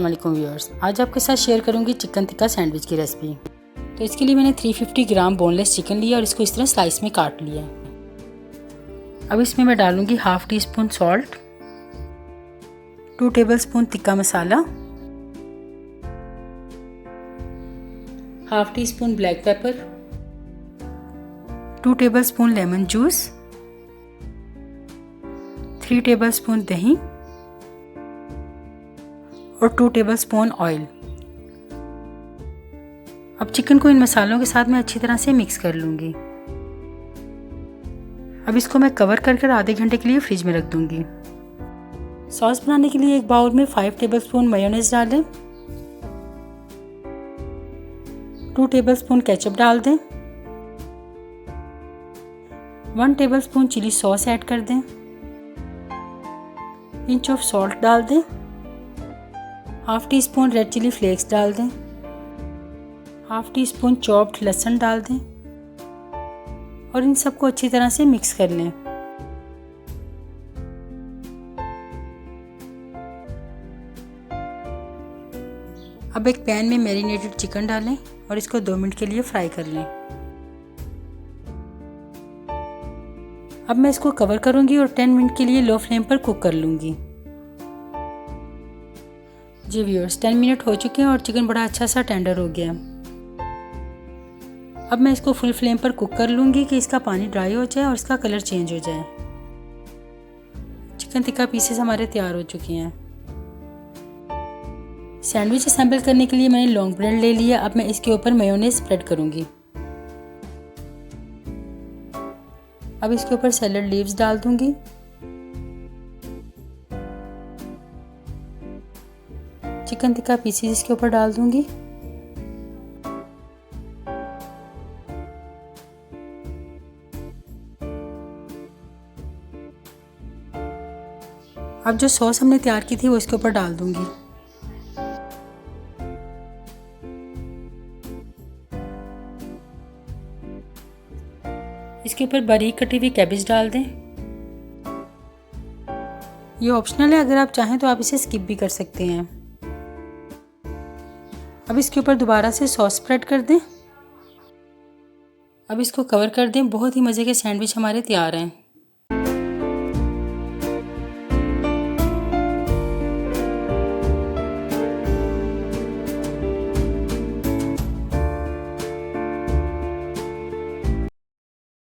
वालेकुम व्यूअर्स, आज आपके साथ शेयर करूंगी चिकन टिक्का सैंडविच की रेसिपी। तो इसके लिए मैंने 350 ग्राम बोनलेस चिकन लिया और इसको इस तरह स्लाइस में काट लिया। अब इसमें मैं डालूंगी half teaspoon salt, 2 tablespoon tikka masala, half teaspoon black pepper, 2 tablespoon lemon juice, 3 tablespoon दही और 2 टेबलस्पून ऑयल। अब चिकन को इन मसालों के साथ मैं अच्छी तरह से मिक्स कर लूँगी। अब इसको मैं कवर कर आधे घंटे के लिए फ्रिज में रख दूँगी। सॉस बनाने के लिए एक बाउल में 5 टेबलस्पून मेयोनेज़ डालें, 2 टेबलस्पून केचप डाल दें, 1 टेबलस्पून चिली सॉस ऐड कर दें, पिंच ऑफ सॉल्ट डाल दें, half teaspoon red chilli flakes डाल दें, हाफ टी स्पून चॉप्ड लहसुन डाल दें और इन सबको अच्छी तरह से मिक्स कर लें। अब एक पैन में मैरिनेटेड चिकन डालें और इसको 2 मिनट के लिए फ्राई कर लें। अब मैं इसको कवर करूंगी और 10 मिनट के लिए लो फ्लेम पर कुक कर लूंगी। जी व्यूअर्स, 10 मिनट हो चुके हैं और चिकन बड़ा अच्छा सा टेंडर हो गया। अब मैं इसको फुल फ्लेम पर कुक कर लूँगी कि इसका पानी ड्राई हो जाए और इसका कलर चेंज हो जाए। चिकन टिक्का पीसेस हमारे तैयार हो चुके हैं। सैंडविच असेंबल करने के लिए मैंने लॉन्ग ब्रेड ले लिया। अब मैं इसके ऊपर मेयोनेज़ स्प्रेड करूँगी। अब इसके ऊपर सैलड लीव्स डाल दूँगी। चिकन टिक्का पीसेस इसके ऊपर डाल दूँगी। अब जो सॉस हमने तैयार की थी वो इसके ऊपर डाल दूंगी। इसके ऊपर बारीक कटी हुई कैबेज डाल दें। ये ऑप्शनल है, अगर आप चाहें तो आप इसे स्किप भी कर सकते हैं। अब इसके ऊपर दोबारा से सॉस स्प्रेड कर दें। अब इसको कवर कर दें। बहुत ही मज़े के सैंडविच हमारे तैयार हैं।